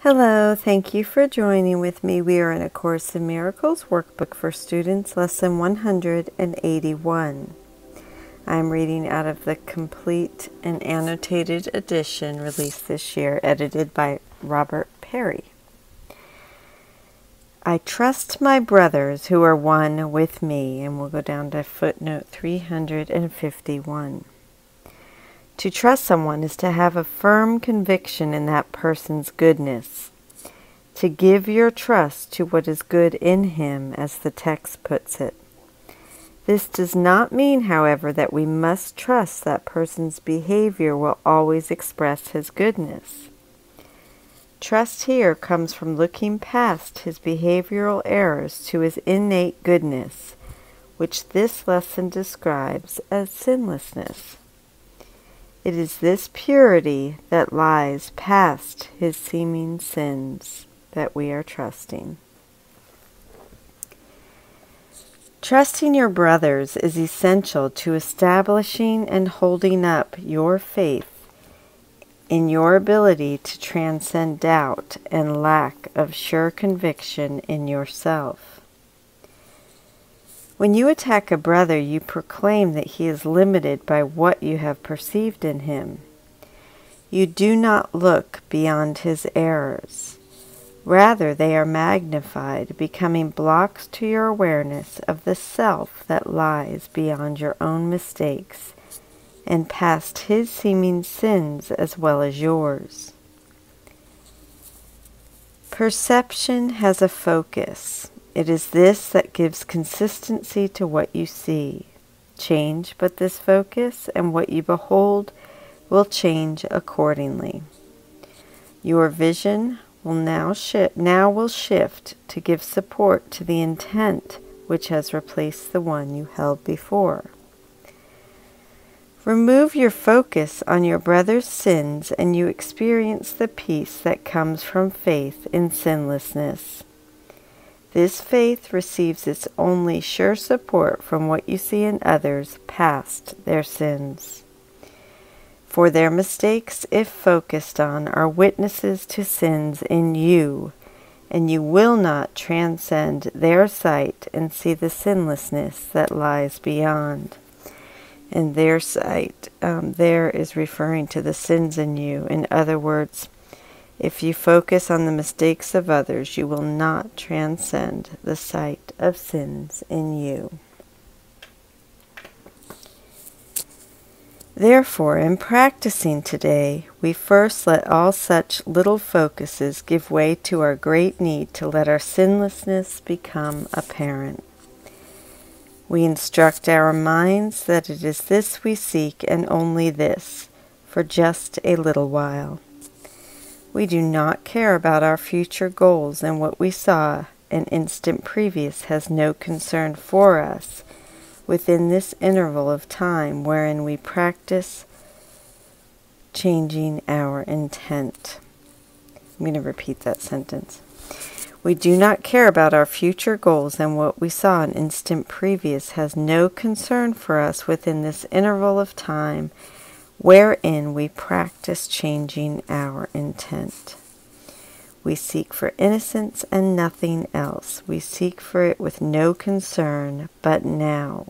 Hello, thank you for joining with me. We are in A Course in Miracles workbook for students, lesson 181. I'm reading out of the complete and annotated edition released this year, edited by Robert Perry. I trust my brothers who are one with me, and we'll go down to footnote 351. To trust someone is to have a firm conviction in that person's goodness, to give your trust to what is good in him, as the text puts it. This does not mean, however, that we must trust that person's behavior will always express his goodness. Trust here comes from looking past his behavioral errors to his innate goodness, which this lesson describes as sinlessness. It is this purity that lies past his seeming sins that we are trusting. Trusting your brothers is essential to establishing and holding up your faith in your ability to transcend doubt and lack of sure conviction in yourself. When you attack a brother, you proclaim that he is limited by what you have perceived in him. You do not look beyond his errors. Rather, they are magnified, becoming blocks to your awareness of the self that lies beyond your own mistakes and past his seeming sins as well as yours. Perception has a focus. It is this that gives consistency to what you see. Change but this focus, and what you behold will change accordingly. Your vision will now shift to give support to the intent which has replaced the one you held before. Remove your focus on your brother's sins, and you experience the peace that comes from faith in sinlessness. This faith receives its only sure support from what you see in others past their sins. For their mistakes, if focused on, are witnesses to sins in you, and you will not transcend their sight and see the sinlessness that lies beyond. And their sight, there is referring to the sins in you. In other words, if you focus on the mistakes of others, you will not transcend the sight of sins in you. Therefore, in practicing today, we first let all such little focuses give way to our great need to let our sinlessness become apparent. We instruct our minds that it is this we seek and only this, for just a little while. We do not care about our future goals, and what we saw an instant previous has no concern for us within this interval of time wherein we practice changing our intent. I'm going to repeat that sentence. We do not care about our future goals, and what we saw an instant previous has no concern for us within this interval of time wherein we practice changing our intent. We seek for innocence and nothing else. We seek for it with no concern but now.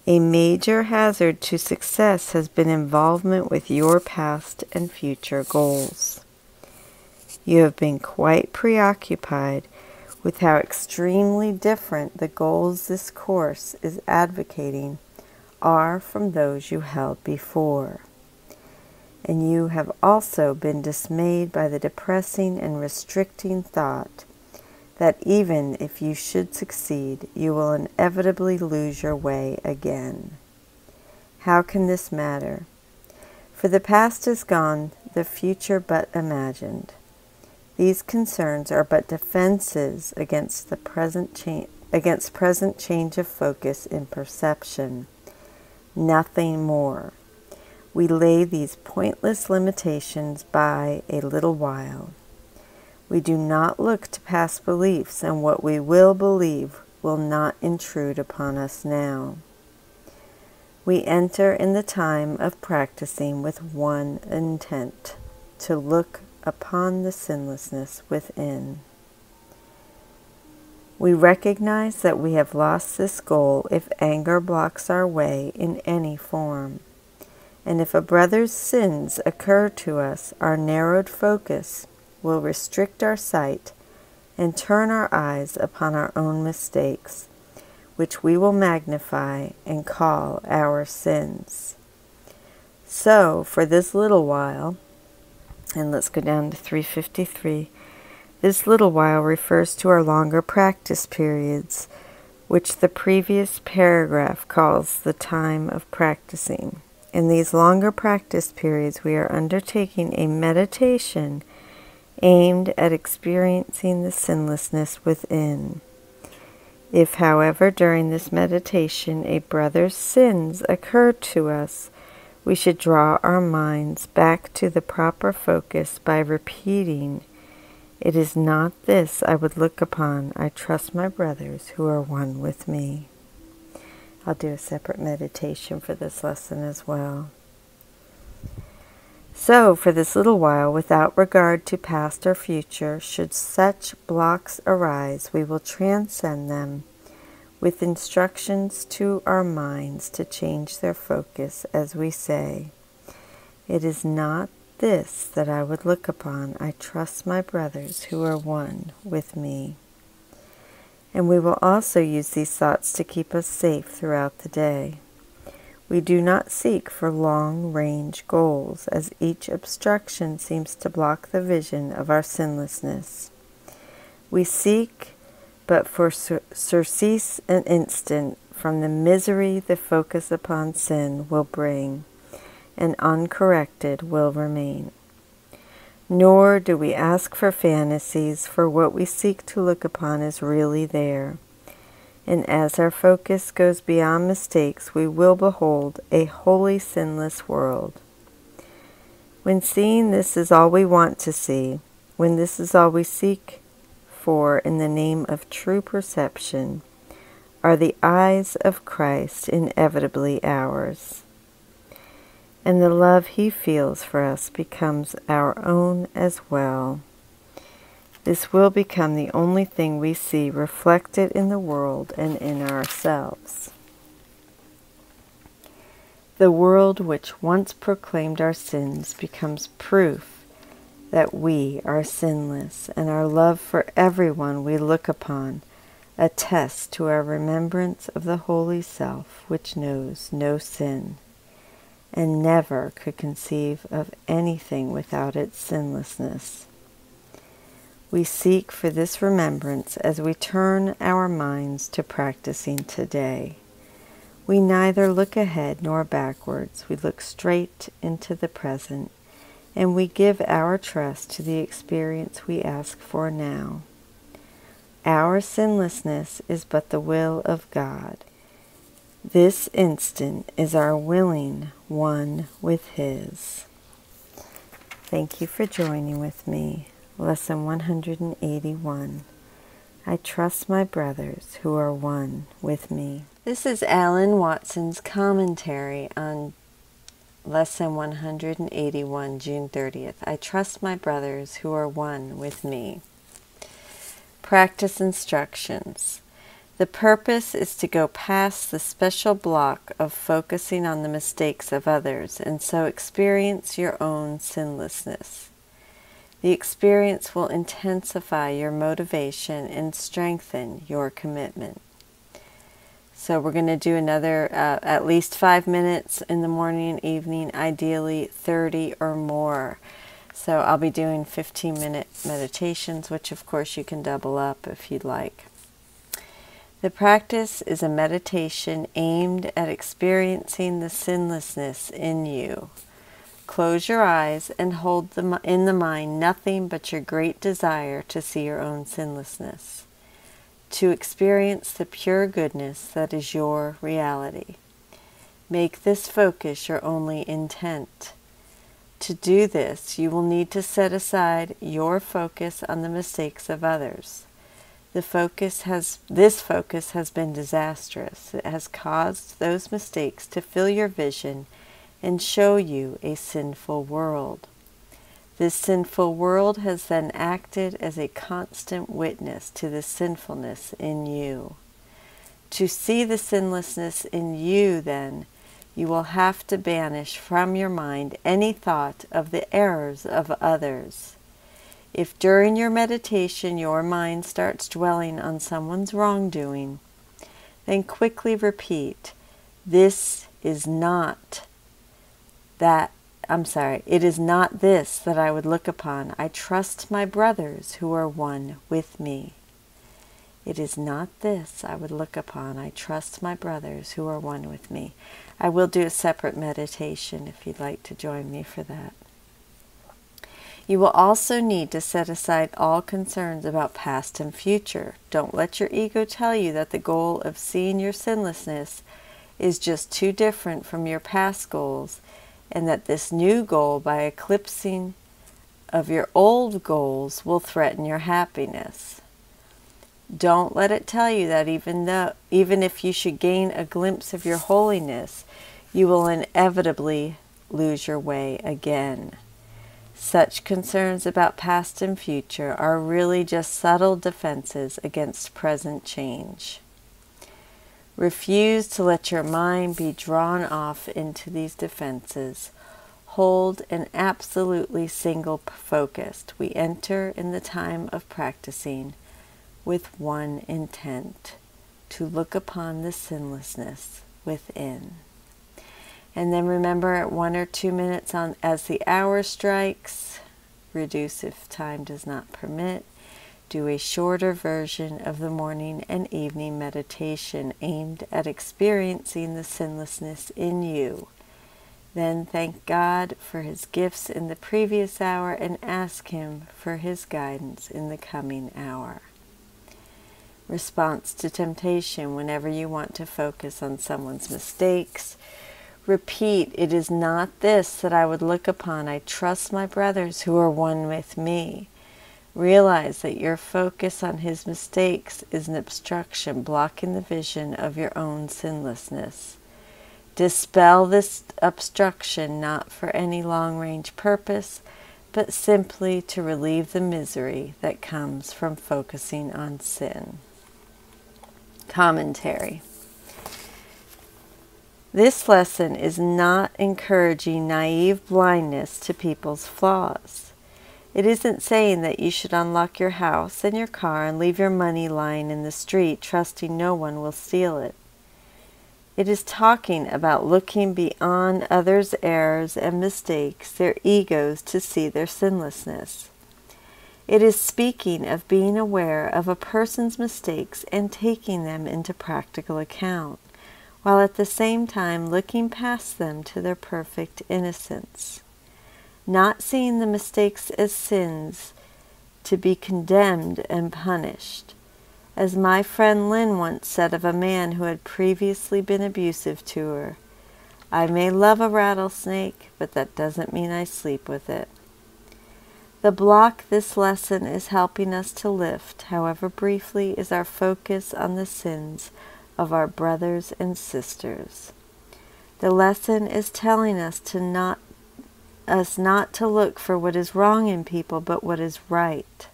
A major hazard to success has been involvement with your past and future goals. You have been quite preoccupied with how extremely different the goals this course is advocating are from those you held before. And you have also been dismayed by the depressing and restricting thought that even if you should succeed, you will inevitably lose your way again. How can this matter? For the past is gone, the future but imagined. These concerns are but defenses against the present change of focus in perception. Nothing more. We lay these pointless limitations by a little while. We do not look to past beliefs, and what we will believe will not intrude upon us now. We enter in the time of practicing with one intent, to look upon the sinlessness within. We recognize that we have lost this goal if anger blocks our way in any form. And if a brother's sins occur to us, our narrowed focus will restrict our sight and turn our eyes upon our own mistakes, which we will magnify and call our sins. So, for this little while, and let's go down to 353, this little while refers to our longer practice periods, which the previous paragraph calls the time of practicing. In these longer practice periods, we are undertaking a meditation aimed at experiencing the sinlessness within. If, however, during this meditation a brother's sins occur to us, we should draw our minds back to the proper focus by repeating, "It is not this I would look upon. I trust my brothers who are one with me." I'll do a separate meditation for this lesson as well. So, for this little while, without regard to past or future, should such blocks arise, we will transcend them with instructions to our minds to change their focus as we say, "It is not this that I would look upon. I trust my brothers who are one with me." And we will also use these thoughts to keep us safe throughout the day. We do not seek for long-range goals, as each obstruction seems to block the vision of our sinlessness. We seek but for surcease an instant from the misery the focus upon sin will bring, and uncorrected will remain. Nor do we ask for fantasies, for what we seek to look upon is really there. And as our focus goes beyond mistakes, we will behold a wholly sinless world. When seeing this is all we want to see, when this is all we seek for in the name of true perception, are the eyes of Christ inevitably ours. And the love He feels for us becomes our own as well. This will become the only thing we see reflected in the world and in ourselves. The world which once proclaimed our sins becomes proof that we are sinless, and our love for everyone we look upon attests to our remembrance of the Holy Self which knows no sin, and never could conceive of anything without its sinlessness. We seek for this remembrance as we turn our minds to practicing today. We neither look ahead nor backwards. We look straight into the present, and we give our trust to the experience we ask for now. Our sinlessness is but the will of God. This instant is our willing one with His. Thank you for joining with me. Lesson 181. I trust my brothers who are one with me. This is Alan Watson's commentary on Lesson 181, June 30th. I trust my brothers who are one with me. Practice instructions. The purpose is to go past the special block of focusing on the mistakes of others and so experience your own sinlessness. The experience will intensify your motivation and strengthen your commitment. So we're going to do another at least 5 minutes in the morning and evening, ideally 30 or more. So I'll be doing 15-minute meditations, which of course you can double up if you'd like. The practice is a meditation aimed at experiencing the sinlessness in you. Close your eyes and hold in the mind nothing but your great desire to see your own sinlessness, to experience the pure goodness that is your reality. Make this focus your only intent. To do this, you will need to set aside your focus on the mistakes of others. This focus has been disastrous. It has caused those mistakes to fill your vision and show you a sinful world. This sinful world has then acted as a constant witness to the sinfulness in you. To see the sinlessness in you, then, you will have to banish from your mind any thought of the errors of others. If during your meditation your mind starts dwelling on someone's wrongdoing, then quickly repeat, it is not this that I would look upon. I trust my brothers who are one with me. It is not this I would look upon. I trust my brothers who are one with me. I will do a separate meditation if you'd like to join me for that. You will also need to set aside all concerns about past and future. Don't let your ego tell you that the goal of seeing your sinlessness is just too different from your past goals, and that this new goal, by eclipsing of your old goals, will threaten your happiness. Don't let it tell you that even if you should gain a glimpse of your holiness, you will inevitably lose your way again. Such concerns about past and future are really just subtle defenses against present change. Refuse to let your mind be drawn off into these defenses. Hold an absolutely single focus. We enter in the time of practicing with one intent, to look upon the sinlessness within. And then remember, at 1 or 2 minutes as the hour strikes, reduce if time does not permit. Do a shorter version of the morning and evening meditation aimed at experiencing the sinlessness in you. Then thank God for His gifts in the previous hour and ask Him for His guidance in the coming hour. Response to temptation: whenever you want to focus on someone's mistakes, repeat, it is not this that I would look upon. I trust my brothers who are one with me. Realize that your focus on his mistakes is an obstruction blocking the vision of your own sinlessness. Dispel this obstruction not for any long-range purpose, but simply to relieve the misery that comes from focusing on sin. Commentary. This lesson is not encouraging naive blindness to people's flaws. It isn't saying that you should unlock your house and your car and leave your money lying in the street, trusting no one will steal it. It is talking about looking beyond others' errors and mistakes, their egos, to see their sinlessness. It is speaking of being aware of a person's mistakes and taking them into practical account, while at the same time looking past them to their perfect innocence. Not seeing the mistakes as sins to be condemned and punished. As my friend Lynn once said of a man who had previously been abusive to her, I may love a rattlesnake, but that doesn't mean I sleep with it. The block this lesson is helping us to lift, however briefly, is our focus on the sins of our brothers and sisters. The lesson is telling us not to look for what is wrong in people, but what is right.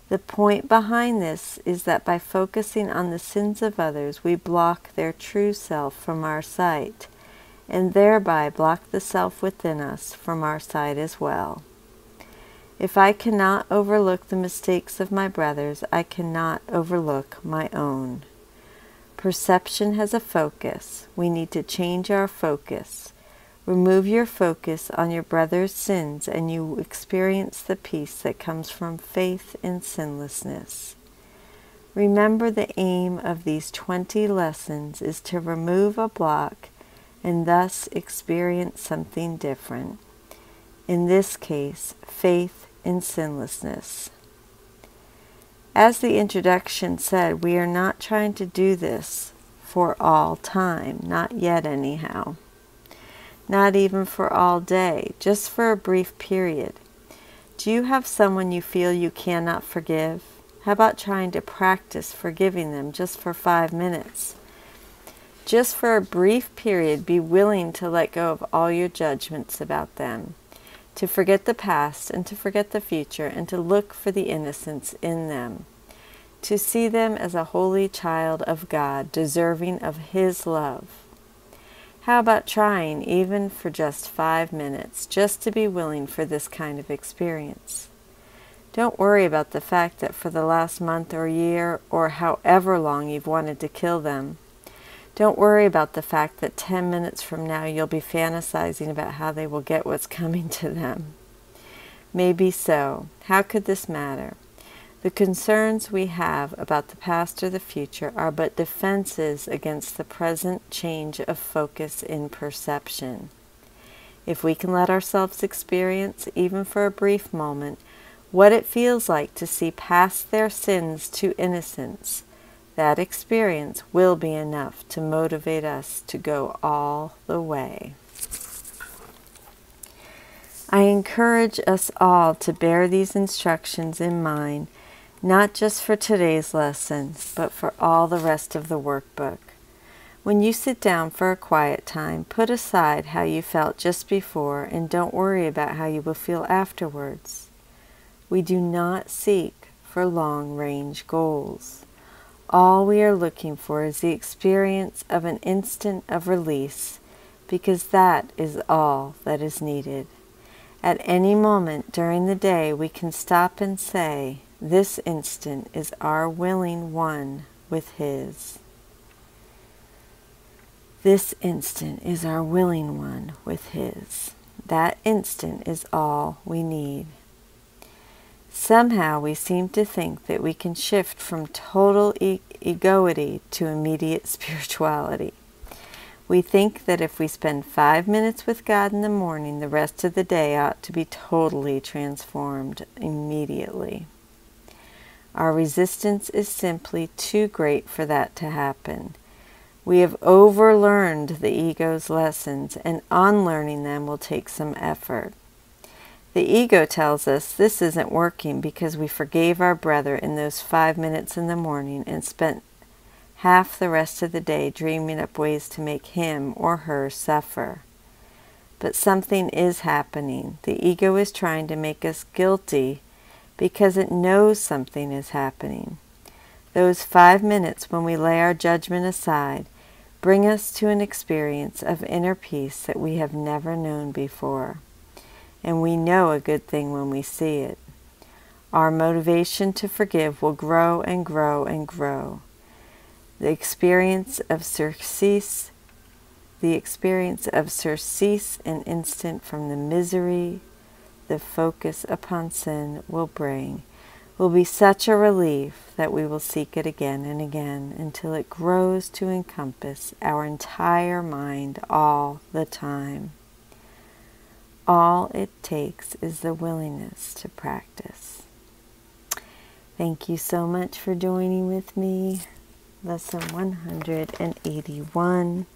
The point behind this is that by focusing on the sins of others, we block their true self from our sight, and thereby block the self within us from our sight as well. If I cannot overlook the mistakes of my brothers, I cannot overlook my own. Perception has a focus. We need to change our focus. Remove your focus on your brother's sins, and you experience the peace that comes from faith in sinlessness. Remember, the aim of these 20 lessons is to remove a block and thus experience something different. In this case, faith in sinlessness. As the introduction said, we are not trying to do this for all time, not yet anyhow. Not even for all day, just for a brief period. Do you have someone you feel you cannot forgive? How about trying to practice forgiving them just for 5 minutes? Just for a brief period, be willing to let go of all your judgments about them. to forget the past and to forget the future, and to look for the innocence in them, to see them as a holy child of God, deserving of His love. How about trying, even for just 5 minutes, just to be willing for this kind of experience? Don't worry about the fact that for the last month or year, or however long you've wanted to kill them. Don't worry about the fact that 10 minutes from now you'll be fantasizing about how they will get what's coming to them. Maybe so. How could this matter? The concerns we have about the past or the future are but defenses against the present change of focus in perception. If we can let ourselves experience, even for a brief moment, what it feels like to see past their sins to innocence, that experience will be enough to motivate us to go all the way. I encourage us all to bear these instructions in mind, not just for today's lesson, but for all the rest of the workbook. When you sit down for a quiet time, put aside how you felt just before and don't worry about how you will feel afterwards. We do not seek for long-range goals. All we are looking for is the experience of an instant of release, because that is all that is needed. At any moment during the day, we can stop and say, this instant is our willing one with His. This instant is our willing one with His. That instant is all we need. Somehow we seem to think that we can shift from total egoity to immediate spirituality. We think that if we spend 5 minutes with God in the morning, the rest of the day ought to be totally transformed immediately. Our resistance is simply too great for that to happen. We have overlearned the ego's lessons, and unlearning them will take some effort. The ego tells us this isn't working because we forgave our brother in those 5 minutes in the morning and spent half the rest of the day dreaming up ways to make him or her suffer. But something is happening. The ego is trying to make us guilty because it knows something is happening. Those 5 minutes when we lay our judgment aside bring us to an experience of inner peace that we have never known before. And we know a good thing when we see it. Our motivation to forgive will grow and grow and grow. The experience of surcease and instant from the misery the focus upon sin will bring will be such a relief that we will seek it again and again until it grows to encompass our entire mind all the time. All it takes is the willingness to practice. Thank you so much for joining with me. Lesson 181.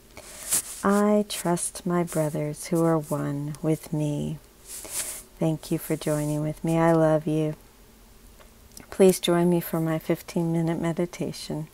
I trust my brothers who are one with me. Thank you for joining with me. I love you. Please join me for my 15-minute meditation.